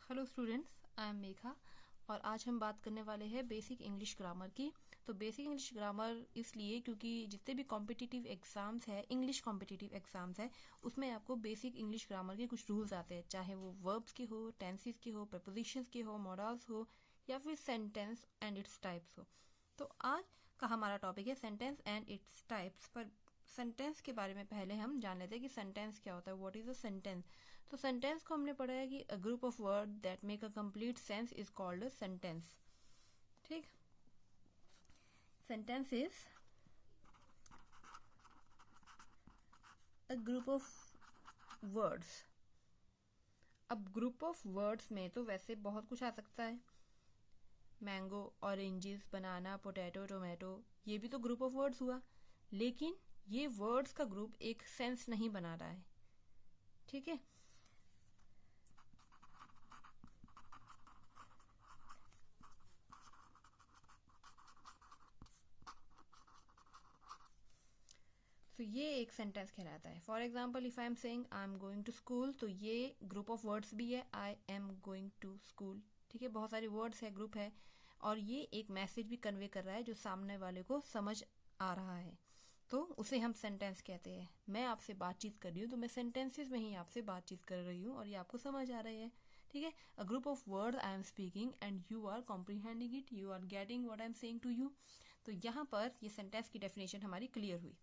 Hello students, I am Megha और आज हम बात करने वाले हैं बेसिक इंग्लिश ग्रामर की। तो बेसिक इंग्लिश ग्रामर इसलिए क्योंकि जितने भी कॉम्पिटिटिव एग्जाम्स है, इंग्लिश कॉम्पिटिटिव एग्जाम्स है, उसमें आपको बेसिक इंग्लिश ग्रामर के कुछ रूल्स आते हैं, चाहे वो वर्ब्स के हो, टेंसेस के हो, प्रपोजिशंस के हो, मॉडल्स हो या फिर सेंटेंस एंड इट्स टाइप्स हो। तो आज का हमारा टॉपिक है सेंटेंस एंड इट्स टाइप्स। पर सेंटेंस के बारे में पहले हम जान लेते हैं कि सेंटेंस क्या होता है, व्हाट इज अ सेंटेंस। तो सेंटेंस को हमने पढ़ा है कि a group of word that make a complete sense is called a sentence. ठीक, sentence is a group of words. अब ग्रुप ऑफ वर्ड्स में तो वैसे बहुत कुछ आ सकता है, mango, oranges, banana, potato, tomato, ये भी तो ग्रुप ऑफ वर्ड्स हुआ। लेकिन ये वर्ड्स का ग्रुप एक सेंस नहीं बना रहा है। ठीक है, तो ये एक सेंटेंस कहलाता है। For example, if I am saying I am going to school, तो ये ग्रुप ऑफ वर्ड्स भी है, I am going to school. ठीक है, बहुत सारे वर्ड्स है, ग्रुप है, और ये एक मैसेज भी कन्वे कर रहा है जो सामने वाले को समझ आ रहा है, तो उसे हम सेंटेंस कहते हैं। मैं आपसे बातचीत कर रही हूँ तो मैं सेंटेंसेस में ही आपसे बातचीत कर रही हूँ और ये आपको समझ आ रही है। ठीक है, a group of word I am speaking and you are comprehending it, you are getting what I am saying to you. तो यहाँ पर ये सेंटेंस की डेफिनेशन हमारी क्लियर हुई।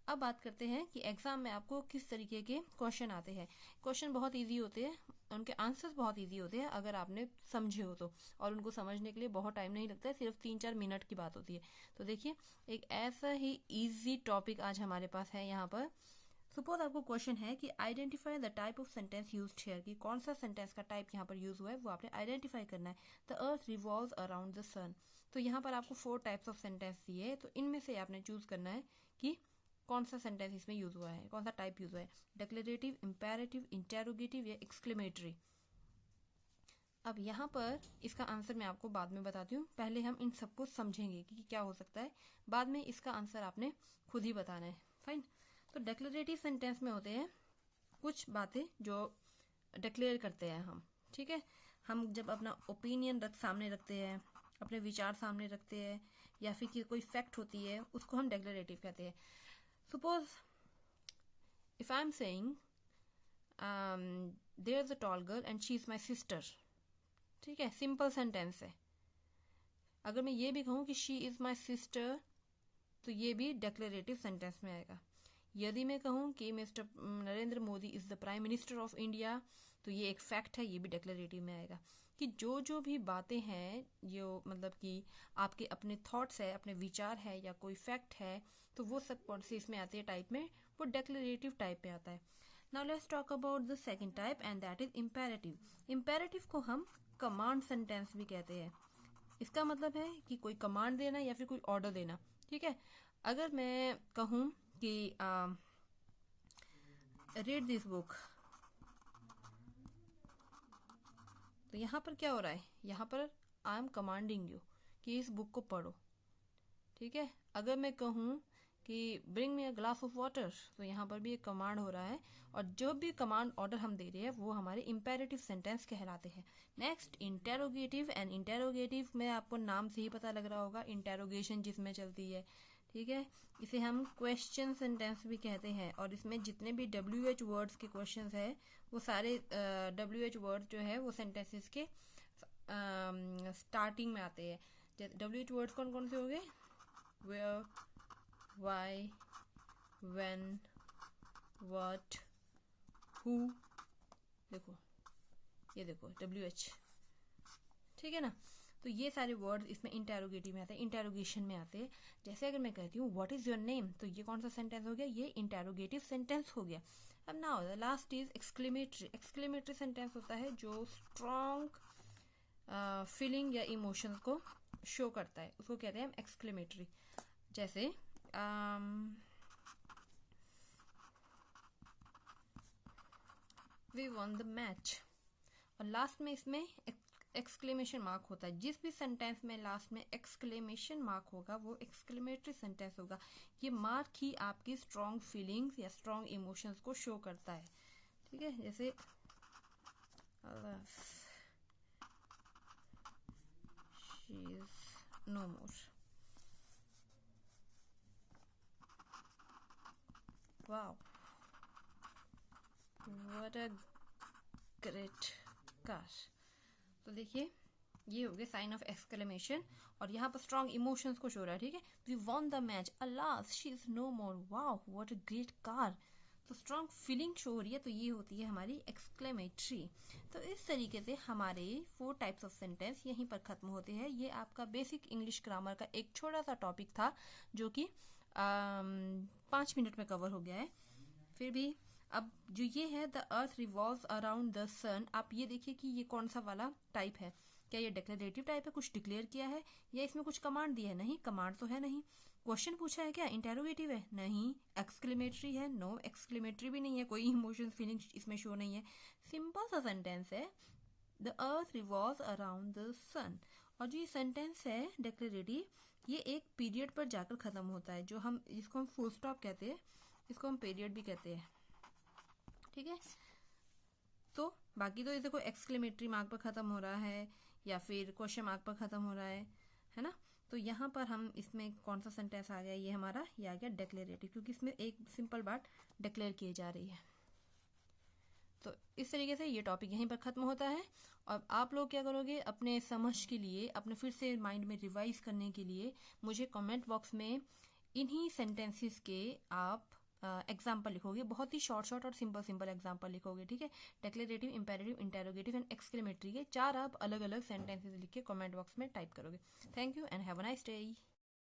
अब बात करते हैं कि एग्जाम में आपको किस तरीके के क्वेश्चन आते हैं। क्वेश्चन बहुत इजी होते हैं, उनके आंसर्स बहुत इजी होते हैं अगर आपने समझे हो तो, और उनको समझने के लिए बहुत टाइम नहीं लगता है, सिर्फ 3-4 मिनट की बात होती है। तो देखिए, एक ऐसा ही इजी टॉपिक आज हमारे पास है यहाँ पर। सपोज आपको क्वेश्चन है कि identify the type of sentence used here, कि कौन सा सेंटेंस का टाइप यहाँ पर यूज हुआ है वो आपने आइडेंटिफाई करना है। The earth revolves around the sun. तो यहाँ पर आपको 4 टाइप्स ऑफ सेंटेंस दिए है, तो इनमें से आपने चूज करना है कि कौन सा सेंटेंस इसमें यूज हुआ है, कौन सा टाइप यूज हुआ है, डिक्लेरेटिव, इंपेरेटिव, इंटेरोगेटिव या एक्सक्लेमेटरी। अब यहाँ पर इसका आंसर मैं आपको बाद में बताती हूँ, पहले हम इन सबको समझेंगे कि क्या हो सकता है, बाद में इसका आंसर आपने खुद ही बताना है। फाइन। तो डिक्लेरेटिव सेंटेंस में होते हैं कुछ बातें जो डिक्लेयर करते हैं हम। ठीक है, हम जब अपना ओपिनियन सामने रखते हैं, अपने विचार सामने रखते हैं, या फिर कोई फैक्ट होती है, उसको हम डिक्लेरेटिव कहते हैं। Suppose if I'm saying there's a tall girl and she's my sister, ठीक है, सिंपल सेंटेंस है। अगर मैं ये भी कहूं कि शी इज माई सिस्टर, तो ये भी डिक्लेरेटिव सेंटेंस में आएगा। यदि मैं कहूं कि mister Narendra Modi is the prime minister of India, तो ये एक फैक्ट है, ये भी डिक्लेरेटिव में आएगा। कि जो जो भी बातें हैं, जो मतलब कि आपके अपने थॉट्स है, अपने विचार है, या कोई फैक्ट है, तो वो सब कौन सी इसमें आती है टाइप में, वो डिक्लेरेटिव टाइप में आता है। Now let's talk about the second type and that is imperative. Imperative को हम कमांड सेंटेंस भी कहते हैं। इसका मतलब है कि कोई कमांड देना या फिर कोई ऑर्डर देना। ठीक है, अगर मैं कहूं कि रीड दिस बुक, तो यहां पर क्या हो रहा है, यहां पर आई एम कमांडिंग यू कि इस बुक को पढ़ो। ठीक है, अगर मैं कहूं कि bring me a glass of water, तो यहाँ पर भी एक कमांड हो रहा है, और जो भी कमांड ऑर्डर हम दे रहे हैं वो हमारे इंपेरेटिव सेंटेंस कहलाते हैं। Next, interrogative. एंड इंटेरोगेटिव में आपको नाम से ही पता लग रहा होगा, इंटेरोगेशन जिसमें चलती है। ठीक है, इसे हम क्वेश्चन सेंटेंस भी कहते हैं, और इसमें जितने भी WH वर्ड्स के क्वेश्चन है, वो सारे WH वर्ड जो है वो सेंटेंसेस के स्टार्टिंग में आते हैं। WH वर्ड्स कौन कौन से हो गए, where, why, when, what, who। देखो, ये देखो WH। ठीक है ना, तो ये सारे वर्ड्स इसमें इंटेरोगेटिव में आते हैं, इंटेरोगेशन में आते हैं। जैसे अगर मैं कहती हूँ व्हाट इज योर नेम, तो ये कौन सा सेंटेंस हो गया, ये इंटेरोगेटिव सेंटेंस हो गया। अब now the last is exclamatory. Exclamatory sentence होता है जो स्ट्रॉन्ग फीलिंग या इमोशंस को शो करता है, उसको कहते हैं हम एक्सक्लेमेटरी। जैसे वी वन द मैच, और लास्ट में इसमें एक्सक्लेमेशन मार्क होता है। जिस भी सेंटेंस में लास्ट में एक्सक्लेमेशन मार्क होगा वो एक्सक्लेमेटरी सेंटेंस होगा। ये मार्क ही आपकी स्ट्रॉन्ग फीलिंग्स या स्ट्रॉन्ग इमोशंस को शो करता है। ठीक है, जैसे she is no more. Wow, what a great car. तो देखिए ये हो गया साइन ऑफ एक्सक्लेमेशन, और यहाँ पर स्ट्रॉन्ग इमोशंस को शो रहा है. ठीक है, we won the match, alas she is no more, wow what a great car. तो स्ट्रॉन्ग फीलिंग शो हो रही है, तो ये होती है हमारी एक्सक्लेमेटरी. तो इस तरीके से हमारे 4 टाइप्स ऑफ सेंटेंस यहीं पर खत्म होते हैं. ये आपका बेसिक इंग्लिश ग्रामर का एक छोटा सा टॉपिक था जो कि 5 मिनट में कवर हो गया है. फिर भी अब जो ये है the earth revolves around the sun, आप ये देखिए कि ये कौन सा वाला टाइप है. क्या ये डिक्लेरेटिव टाइप है, कुछ डिक्लेयर किया है, या इसमें कुछ कमांड दी है? नहीं, कमांड तो है नहीं. क्वेश्चन पूछा है क्या? इंटेरोगेटिव है? नहीं. एक्सक्लेमेटरी है? नो, एक्सक्लेमेटरी भी नहीं है. कोई इमोशन फीलिंग इसमें शो नहीं है. सिंपल सा सेंटेंस है, the earth revolves around the sun. और जो ये सेंटेंस है डिक्लेरेटिव, ये एक पीरियड पर जाकर खत्म होता है, जो हम जिसको हम फुल स्टॉप कहते हैं, इसको हम पीरियड भी कहते हैं. ठीक है, तो बाकी तो ये देखो एक्सक्लेमेटरी मार्क पर खत्म हो रहा है या फिर क्वेश्चन मार्क पर खत्म हो रहा है ना. तो यहाँ पर हम इसमें कौन सा सेंटेंस आ गया, ये हमारा ये आ गया डिक्लेरेटिव, क्योंकि इसमें एक सिंपल बात डिक्लेयर की जा रही है. तो इस तरीके से ये टॉपिक यहीं पर खत्म होता है. और आप लोग क्या करोगे, अपने समझ के लिए, अपने फिर से माइंड में रिवाइज करने के लिए मुझे कमेंट बॉक्स में इन्हीं सेंटेंसेस के आप एग्जाम्पल लिखोगे. बहुत ही शॉर्ट और सिंपल एग्जाम्पल लिखोगे. ठीक है, declarative, imperative, interrogative and exclamatory के 4 आप अलग अलग सेंटेंसेस लिख के कमेंट बॉक्स में टाइप करोगे. Thank you and have a nice day.